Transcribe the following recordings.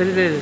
फिर दे दे।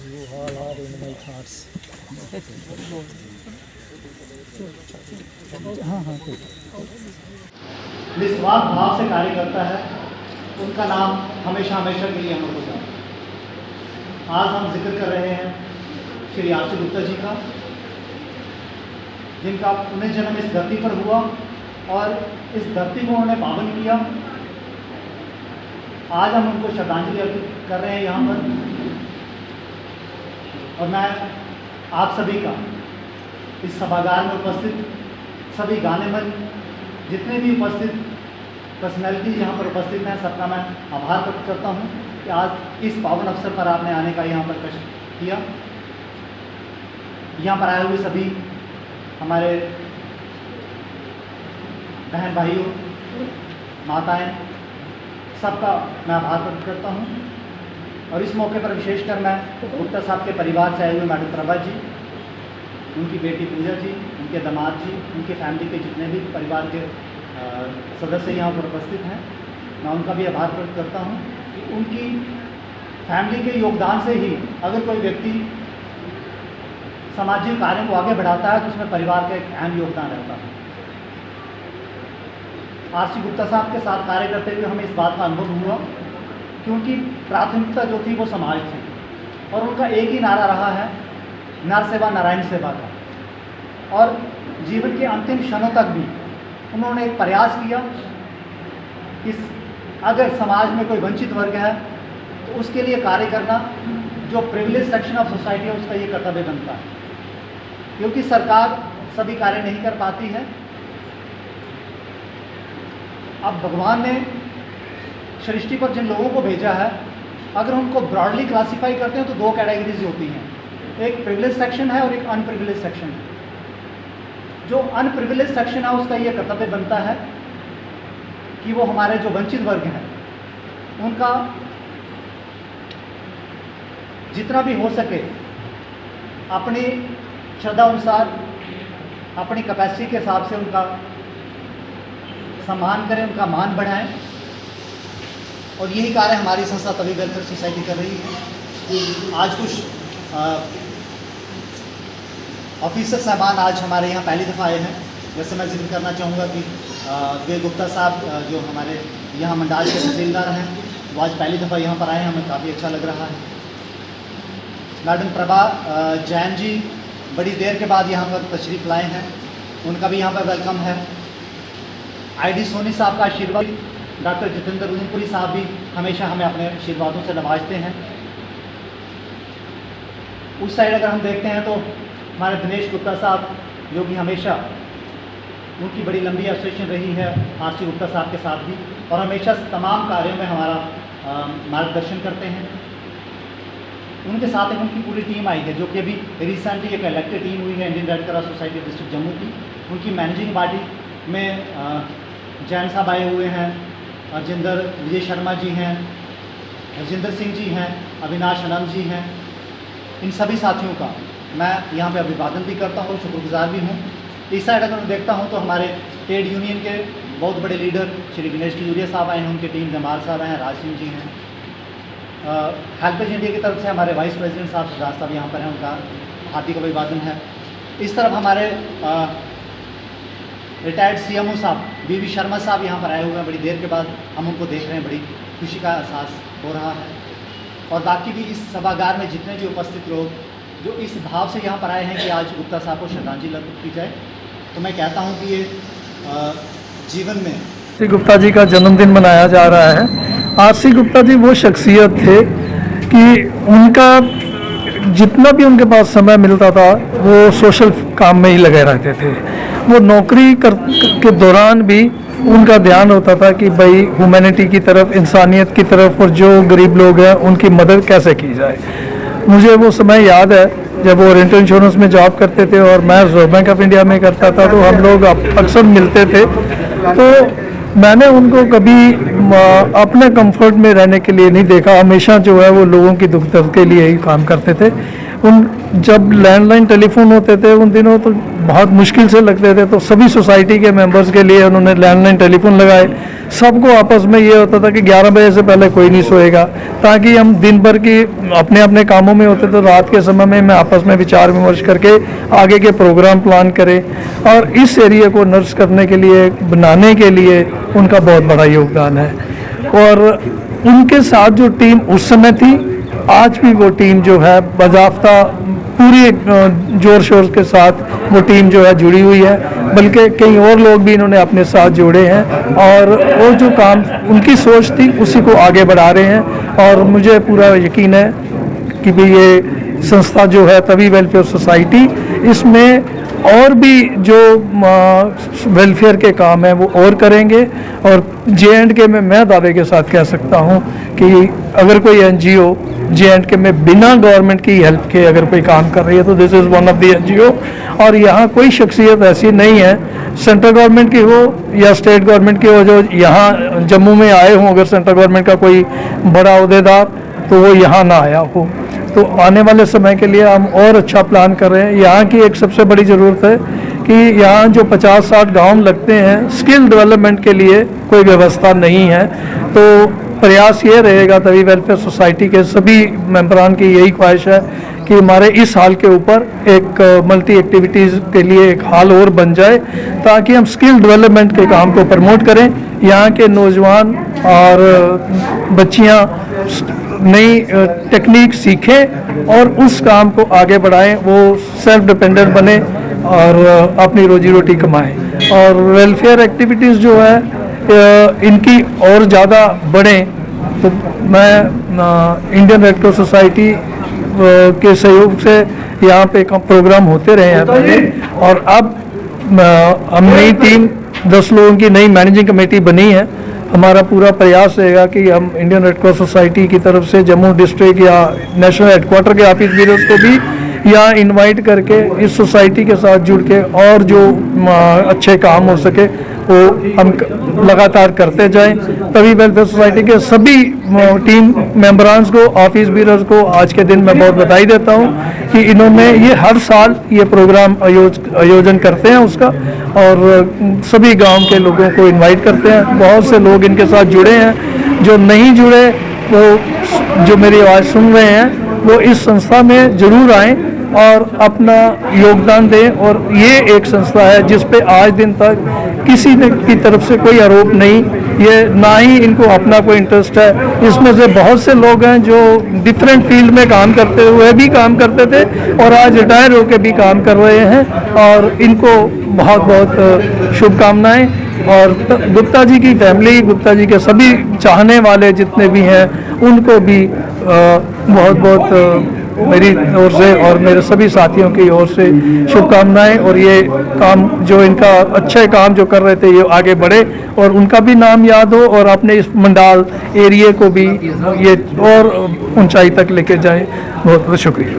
You all are in my thoughts. हाँ हाँ ठीक है। निस्वार्थ भाव से कार्य करता है, उनका नाम हमेशा हमेशा के लिए अमर हो जाए। आज हम जिक्र कर रहे हैं श्री आरसी गुप्ता जी का, जिनका पुनर्जन्म इस धरती पर हुआ और इस धरती को उन्होंने पावन किया। आज हम उनको श्रद्धांजलि अर्पित कर रहे हैं यहाँ पर, और मैं आप सभी का इस सभागार में उपस्थित सभी गानेमन जितने भी उपस्थित पर्सनैलिटी यहाँ पर उपस्थित हैं, सबका मैं आभार व्यक्त करता हूँ कि आज इस पावन अवसर पर आपने आने का यहाँ पर कष्ट किया। यहाँ पर आए हुए सभी हमारे बहन भाइयों, माताएं, सबका मैं आभार व्यक्त करता हूँ। और इस मौके पर विशेषकर मैं गुप्ता साहब के परिवार से आए हुए मैडम प्रभा जी, उनकी बेटी पूजा जी, उनके दामाद जी, उनके फैमिली के जितने भी परिवार के सदस्य यहाँ पर उपस्थित हैं, मैं उनका भी आभार व्यक्त करता हूँ कि उनकी फैमिली के योगदान से ही अगर कोई व्यक्ति सामाजिक कार्यों को आगे बढ़ाता है तो उसमें परिवार का एक अहम योगदान रहता है। आरसी गुप्ता साहब के साथ कार्य करते हुए हमें इस बात का अनुभव हुआ कि उनकी प्राथमिकता जो थी वो समाज थी, और उनका एक ही नारा रहा है, नर सेवा नारायण सेवा का। और जीवन के अंतिम क्षणों तक भी उन्होंने एक प्रयास किया कि अगर समाज में कोई वंचित वर्ग है तो उसके लिए कार्य करना, जो प्रिविलेज सेक्शन ऑफ सोसाइटी है उसका ये कर्तव्य बनता है, क्योंकि सरकार सभी कार्य नहीं कर पाती है। अब भगवान ने सृष्टि पर जिन लोगों को भेजा है, अगर उनको ब्रॉडली क्लासीफाई करते हैं तो दो कैटेगरीज होती हैं, एक प्रिविलेज सेक्शन है और एक अनप्रिविलेज सेक्शन है। जो अनप्रिविलेज सेक्शन है उसका ये कर्तव्य बनता है कि वो हमारे जो वंचित वर्ग हैं उनका जितना भी हो सके अपनी श्रद्धा अनुसार, अपनी कैपेसिटी के हिसाब से उनका सम्मान करें, उनका मान बढ़ाएं। और यही कार्य हमारी संस्था तभी वेलफेयर सोसाइटी कर रही है कि आज कुछ ऑफिसर साहबान आज हमारे यहाँ पहली दफ़ा आए हैं। जैसे मैं जिक्र करना चाहूँगा कि वे गुप्ता साहब जो हमारे यहाँ मंडाल के तहसीलदार हैं, वो आज पहली दफ़ा यहाँ पर आए हैं, हमें काफ़ी अच्छा लग रहा है। मैडम प्रभा जैन जी बड़ी देर के बाद यहाँ पर तशरीफ़ लाए हैं, उनका भी यहाँ पर वेलकम है। आईडी सोनी साहब का आशीर्वाद, डॉक्टर जितेंद्र उदमपुरी साहब भी हमेशा हमें अपने आशीर्वादों से नवाजते हैं। उस साइड अगर हम देखते हैं तो हमारे दिनेश गुप्ता साहब, जो कि हमेशा उनकी बड़ी लंबी एसोसिएशन रही है आरसी गुप्ता साहब के साथ भी, और हमेशा तमाम कार्यों में हमारा मार्गदर्शन करते हैं। उनके साथ एक उनकी पूरी टीम आई है, जो कि अभी रिसेंटली एक इलेक्टेड टीम हुई है Indian red cross society district Jammu की। उनकी मैनेजिंग बॉडी में जैन साहब आए हुए हैं, अर्जिंदर विजय शर्मा जी हैं, हरजिंदर सिंह जी हैं, अविनाश आनंद जी हैं। इन सभी साथियों का मैं यहाँ पे अभिवादन भी करता हूँ, शुक्रगुजार भी हूँ। इस साइड अगर मैं देखता हूँ तो हमारे ट्रेड यूनियन के बहुत बड़े लीडर श्री दिनेश टियूरिया साहब आए हैं, उनकी टीम जमाल साहब हैं, राज सिंह जी हैं। हेल्पेज इंडिया की तरफ से हमारे वाइस प्रेसिडेंट साहब सिद्धार्थ साहब यहाँ पर हैं, उनका हार्दिक अभिवादन है। इस तरफ हमारे रिटायर्ड सीएमओ साहब बीवी शर्मा साहब यहाँ पर आए हुए हैं, बड़ी देर के बाद हम उनको देख रहे हैं, बड़ी खुशी का एहसास हो रहा है। और बाकी भी इस सभागार में जितने भी उपस्थित लोग जो इस भाव से यहाँ पर आए हैं कि आज गुप्ता साहब को श्रद्धांजलि अर्पित की जाए, तो मैं कहता हूँ कि ये जीवन में आरसी गुप्ता जी का जन्मदिन मनाया जा रहा है। आरसी गुप्ता जी वो शख्सियत थे कि उनका जितना भी उनके पास समय मिलता था वो सोशल काम में ही लगे रहते थे। वो नौकरी के दौरान भी उनका ध्यान होता था कि भाई ह्यूमैनिटी की तरफ, इंसानियत की तरफ, और जो गरीब लोग हैं उनकी मदद कैसे की जाए। मुझे वो समय याद है जब वो ओरिएंटल इंश्योरेंस में जॉब करते थे और मैं रिजर्व बैंक ऑफ इंडिया में करता था, तो हम लोग अक्सर मिलते थे। तो मैंने उनको कभी अपने कंफर्ट में रहने के लिए नहीं देखा, हमेशा जो है वो लोगों की दुख दर्द के लिए ही काम करते थे। उन जब लैंडलाइन टेलीफोन होते थे उन दिनों तो बहुत मुश्किल से लगते थे, तो सभी सोसाइटी के मेंबर्स के लिए उन्होंने लैंडलाइन टेलीफोन लगाए। सबको आपस में ये होता था कि 11 बजे से पहले कोई नहीं सोएगा, ताकि हम दिन भर की अपने अपने कामों में होते तो रात के समय में आपस में विचार विमर्श करके आगे के प्रोग्राम प्लान करें। और इस एरिया को नर्स करने के लिए, बनाने के लिए उनका बहुत बड़ा योगदान है। और उनके साथ जो टीम उस समय थी, आज भी वो टीम जो है बाज़ाब्ता पूरी जोर शोर के साथ वो टीम जो है जुड़ी हुई है, बल्कि कई और लोग भी इन्होंने अपने साथ जोड़े हैं और वो जो काम उनकी सोच थी उसी को आगे बढ़ा रहे हैं। और मुझे पूरा यकीन है कि भी ये संस्था जो है तवी वेलफेयर सोसाइटी, इसमें और भी जो वेलफेयर के काम हैं वो और करेंगे। और J&K में मैं दावे के साथ कह सकता हूँ कि अगर कोई NGO J&K में बिना गवर्नमेंट की हेल्प के अगर कोई काम कर रही है तो this is one of the NGO। और यहाँ कोई शख्सियत ऐसी नहीं है, सेंट्रल गवर्नमेंट की हो या स्टेट गवर्नमेंट की हो, जो यहाँ जम्मू में आए हों। अगर सेंट्रल गवर्नमेंट का कोई बड़ा अहदेदार तो वो यहाँ ना आया हो। तो आने वाले समय के लिए हम और अच्छा प्लान कर रहे हैं। यहाँ की एक सबसे बड़ी ज़रूरत है कि यहाँ जो 50-60 गांव लगते हैं, स्किल डेवलपमेंट के लिए कोई व्यवस्था नहीं है। तो प्रयास ये रहेगा तवी वेलफेयर सोसाइटी के सभी मेंबरान की यही ख्वाहिश है कि हमारे इस हॉल के ऊपर एक मल्टी एक्टिविटीज़ के लिए एक हॉल और बन जाए, ताकि हम स्किल डेवलपमेंट के काम को प्रमोट करें। यहाँ के नौजवान और बच्चियाँ नई टेक्निक सीखें और उस काम को आगे बढ़ाएं, वो सेल्फ डिपेंडेंट बने और अपनी रोजी रोटी कमाएं। और वेलफेयर एक्टिविटीज़ जो है इनकी और ज़्यादा बढ़ें। तो मैं इंडियन रेड क्रॉस सोसाइटी के सहयोग से यहाँ पे प्रोग्राम होते रहे हैं पहले, और अब हम नई टीम 10 लोगों की नई मैनेजिंग कमेटी बनी है। हमारा पूरा प्रयास रहेगा कि हम इंडियन रेड क्रॉस सोसाइटी की तरफ से जम्मू डिस्ट्रिक्ट या नेशनल हेडक्वार्टर के ऑफिस ब्यूरोज को भी यहाँ इनवाइट करके इस सोसाइटी के साथ जुड़ के और जो अच्छे काम हो सके वो हम लगातार करते जाएं। तभी वेलफेयर सोसाइटी के सभी टीम मेंबरान्स को, ऑफिस ब्यूरोज को आज के दिन मैं बहुत बधाई देता हूँ कि इन्होंने ये हर साल ये प्रोग्राम आयोजन करते हैं उसका, और सभी गांव के लोगों को इनवाइट करते हैं। बहुत से लोग इनके साथ जुड़े हैं, जो नहीं जुड़े वो जो मेरी आवाज़ सुन रहे हैं वो इस संस्था में ज़रूर आएँ और अपना योगदान दें। और ये एक संस्था है जिस पे आज दिन तक किसी की तरफ से कोई आरोप नहीं, ये ना ही इनको अपना कोई इंटरेस्ट है। इसमें से बहुत से लोग हैं जो डिफरेंट फील्ड में काम करते हुए भी काम करते थे और आज रिटायर होकर भी काम कर रहे हैं, और इनको बहुत बहुत शुभकामनाएं। और गुप्ता जी की फैमिली, गुप्ता जी के सभी चाहने वाले जितने भी हैं उनको भी बहुत बहुत मेरी ओर से और मेरे सभी साथियों की ओर से शुभकामनाएं। और ये काम जो इनका अच्छे काम जो कर रहे थे ये आगे बढ़े और उनका भी नाम याद हो, और अपने इस मंडाल एरिया को भी ये और ऊंचाई तक लेके जाए। बहुत बहुत शुक्रिया।